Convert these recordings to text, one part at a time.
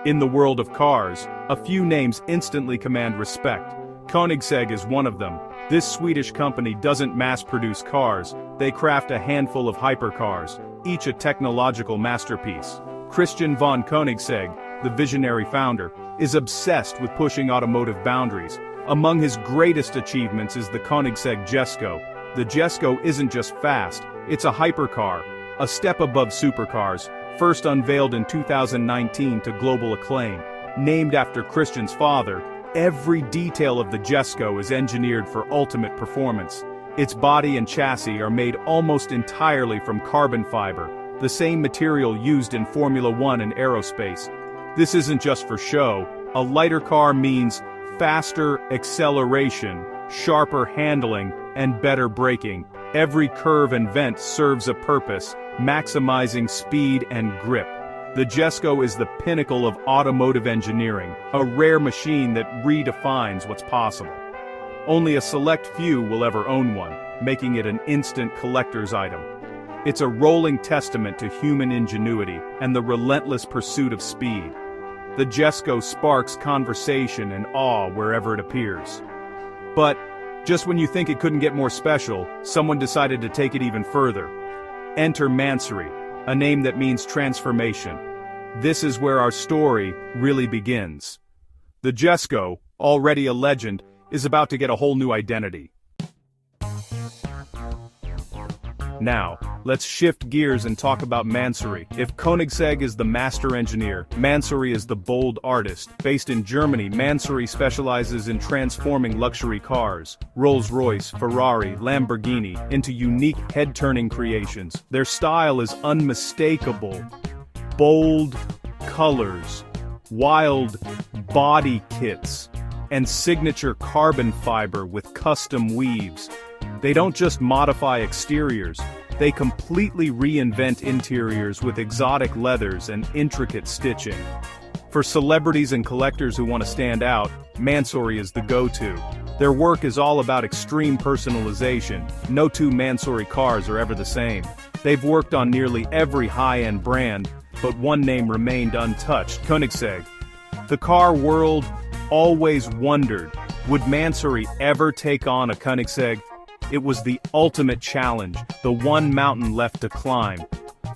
In the world of cars, a few names instantly command respect. Koenigsegg is one of them. This Swedish company doesn't mass-produce cars, they craft a handful of hypercars, each a technological masterpiece. Christian von Koenigsegg, the visionary founder, is obsessed with pushing automotive boundaries. Among his greatest achievements is the Koenigsegg Jesko. The Jesko isn't just fast, it's a hypercar, a step above supercars, first unveiled in 2019 to global acclaim. Named after Christian's father, every detail of the Jesko is engineered for ultimate performance. Its body and chassis are made almost entirely from carbon fiber, the same material used in Formula One and aerospace. This isn't just for show. A lighter car means faster acceleration, sharper handling, and better braking. Every curve and vent serves a purpose, maximizing speed and grip. The Jesko is the pinnacle of automotive engineering, a rare machine that redefines what's possible. Only a select few will ever own one, making it an instant collector's item. It's a rolling testament to human ingenuity and the relentless pursuit of speed. The Jesko sparks conversation and awe wherever it appears. But, just when you think it couldn't get more special, someone decided to take it even further. Enter Mansory, a name that means transformation. This is where our story really begins. The Jesko, already a legend, is about to get a whole new identity. Now, let's shift gears and talk about Mansory. If Koenigsegg is the master engineer, Mansory is the bold artist. Based in Germany, Mansory specializes in transforming luxury cars, Rolls-Royce, Ferrari, Lamborghini, into unique head-turning creations. Their style is unmistakable. Bold colors, wild body kits, and signature carbon fiber with custom weaves. They don't just modify exteriors, they completely reinvent interiors with exotic leathers and intricate stitching. For celebrities and collectors who want to stand out, Mansory is the go-to. Their work is all about extreme personalization. No two Mansory cars are ever the same. They've worked on nearly every high-end brand, but one name remained untouched: Koenigsegg. The car world always wondered, would Mansory ever take on a Koenigsegg? It was the ultimate challenge, the one mountain left to climb.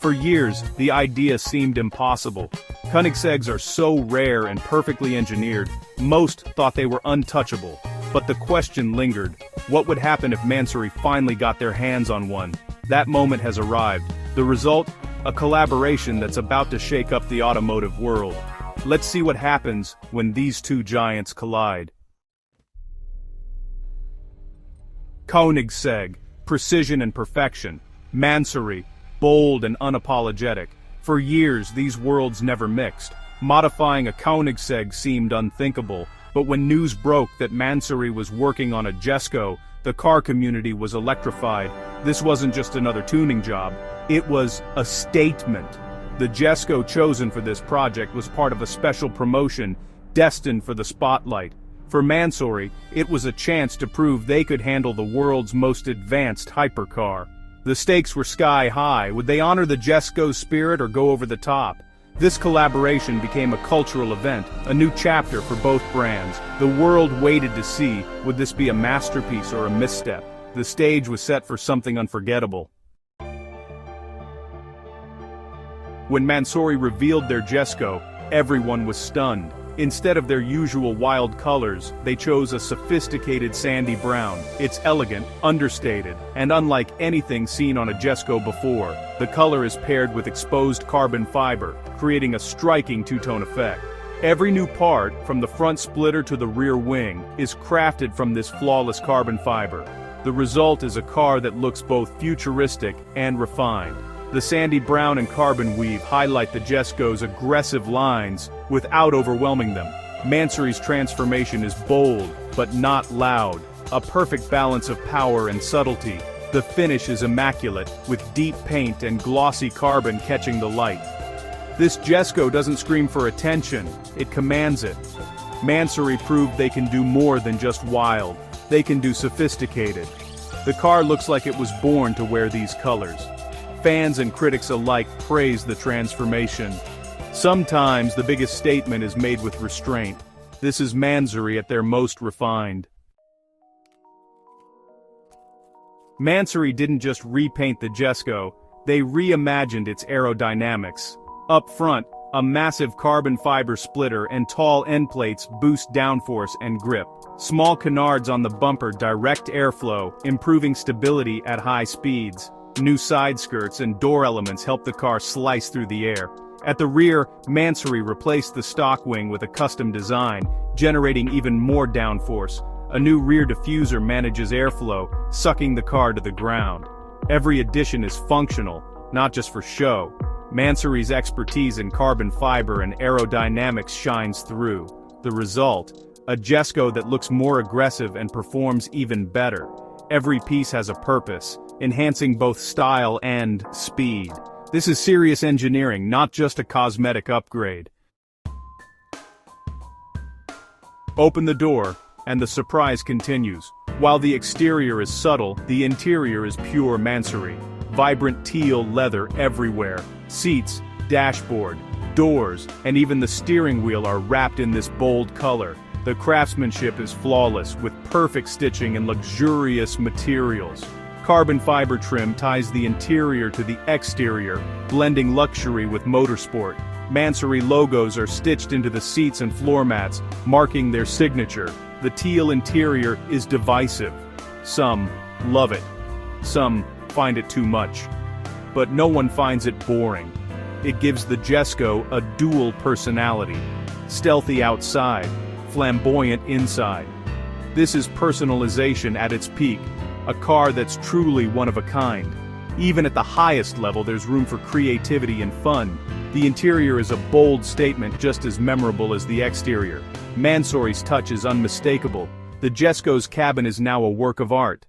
For years, the idea seemed impossible. Koenigseggs are so rare and perfectly engineered, most thought they were untouchable. But the question lingered, what would happen if Mansory finally got their hands on one? That moment has arrived. The result? A collaboration that's about to shake up the automotive world. Let's see what happens when these two giants collide. Koenigsegg, precision and perfection. Mansory, bold and unapologetic. For years, these worlds never mixed. Modifying a Koenigsegg seemed unthinkable, but when news broke that Mansory was working on a Jesko, the car community was electrified. This wasn't just another tuning job, it was a statement. The Jesko chosen for this project was part of a special promotion, destined for the spotlight. For Mansory, it was a chance to prove they could handle the world's most advanced hypercar. The stakes were sky high. Would they honor the Jesko's spirit or go over the top? This collaboration became a cultural event, a new chapter for both brands. The world waited to see, would this be a masterpiece or a misstep? The stage was set for something unforgettable. When Mansory revealed their Jesko, everyone was stunned. Instead of their usual wild colors, they chose a sophisticated sandy brown. It's elegant, understated, and unlike anything seen on a Jesko before. The color is paired with exposed carbon fiber, creating a striking two-tone effect. Every new part, from the front splitter to the rear wing, is crafted from this flawless carbon fiber. The result is a car that looks both futuristic and refined. The sandy brown and carbon weave highlight the Jesko's aggressive lines without overwhelming them. Mansory's transformation is bold, but not loud, a perfect balance of power and subtlety. The finish is immaculate, with deep paint and glossy carbon catching the light. This Jesko doesn't scream for attention, it commands it. Mansory proved they can do more than just wild, they can do sophisticated. The car looks like it was born to wear these colors. Fans and critics alike praise the transformation. Sometimes the biggest statement is made with restraint. This is Mansory at their most refined. Mansory didn't just repaint the Jesko, they reimagined its aerodynamics. Up front, a massive carbon fiber splitter and tall end plates boost downforce and grip. Small canards on the bumper direct airflow, improving stability at high speeds. New side skirts and door elements help the car slice through the air. At the rear, Mansory replaced the stock wing with a custom design, generating even more downforce. A new rear diffuser manages airflow, sucking the car to the ground. Every addition is functional, not just for show. Mansory's expertise in carbon fiber and aerodynamics shines through. The result? A Jesko that looks more aggressive and performs even better. Every piece has a purpose, enhancing both style and speed. This is serious engineering, not just a cosmetic upgrade. Open the door, and the surprise continues. While the exterior is subtle, the interior is pure Mansory. Vibrant teal leather everywhere. Seats, dashboard, doors, and even the steering wheel are wrapped in this bold color. The craftsmanship is flawless, with perfect stitching and luxurious materials. Carbon fiber trim ties the interior to the exterior, blending luxury with motorsport. Mansory logos are stitched into the seats and floor mats, marking their signature. The teal interior is divisive. Some love it. Some find it too much. But no one finds it boring. It gives the Jesko a dual personality. Stealthy outside, flamboyant inside. This is personalization at its peak. A car that's truly one of a kind. Even at the highest level, there's room for creativity and fun. The interior is a bold statement just as memorable as the exterior. Mansory's touch is unmistakable. The Jesko's cabin is now a work of art.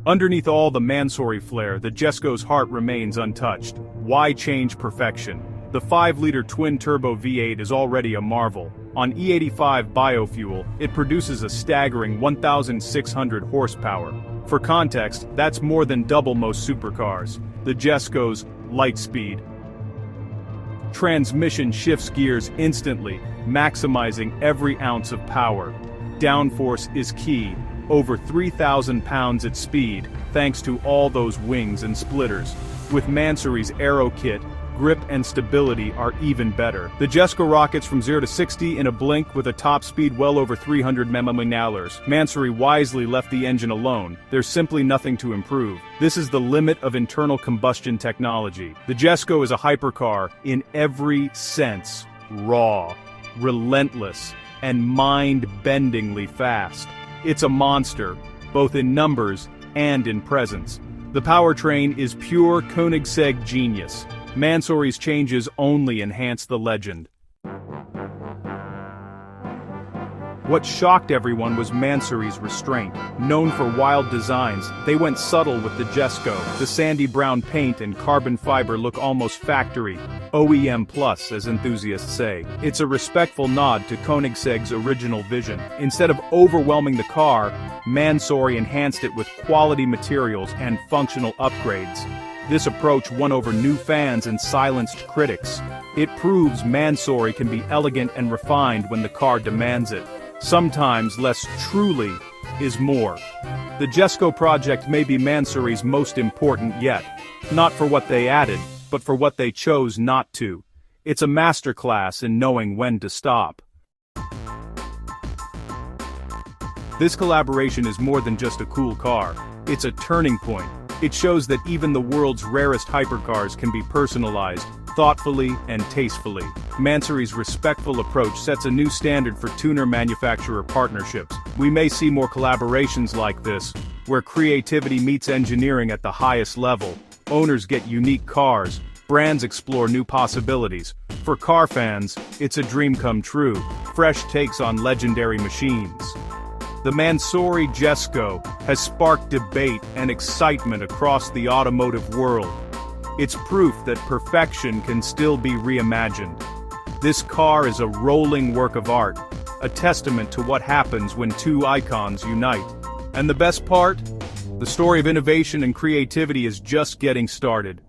Underneath all the Mansory flair, the Jesko's heart remains untouched. Why change perfection? The 5-liter twin-turbo V8 is already a marvel. On E85 biofuel, it produces a staggering 1,600 horsepower. For context, that's more than double most supercars. The Jesko's light speed. Transmission shifts gears instantly, maximizing every ounce of power. Downforce is key, over 3,000 pounds at speed, thanks to all those wings and splitters. With Mansory's aero kit, grip and stability are even better. The Jesko rockets from 0 to 60 in a blink with a top speed well over 300 mph. Mansory wisely left the engine alone. There's simply nothing to improve. This is the limit of internal combustion technology. The Jesko is a hypercar in every sense. Raw, relentless, and mind-bendingly fast. It's a monster, both in numbers and in presence. The powertrain is pure Koenigsegg genius. Mansory's changes only enhance the legend. What shocked everyone was Mansory's restraint. Known for wild designs, they went subtle with the Jesko. The sandy brown paint and carbon fiber look almost factory. OEM plus, as enthusiasts say. It's a respectful nod to Koenigsegg's original vision. Instead of overwhelming the car, Mansory enhanced it with quality materials and functional upgrades. This approach won over new fans and silenced critics. It proves Mansory can be elegant and refined when the car demands it. Sometimes less truly is more. The Jesko project may be Mansory's most important yet. Not for what they added, but for what they chose not to. It's a masterclass in knowing when to stop. This collaboration is more than just a cool car. It's a turning point. It shows that even the world's rarest hypercars can be personalized, thoughtfully and tastefully. Mansory's respectful approach sets a new standard for tuner-manufacturer partnerships. We may see more collaborations like this, where creativity meets engineering at the highest level. Owners get unique cars, brands explore new possibilities. For car fans, it's a dream come true, fresh takes on legendary machines. The Mansory Jesko has sparked debate and excitement across the automotive world. It's proof that perfection can still be reimagined. This car is a rolling work of art, a testament to what happens when two icons unite. And the best part? The story of innovation and creativity is just getting started.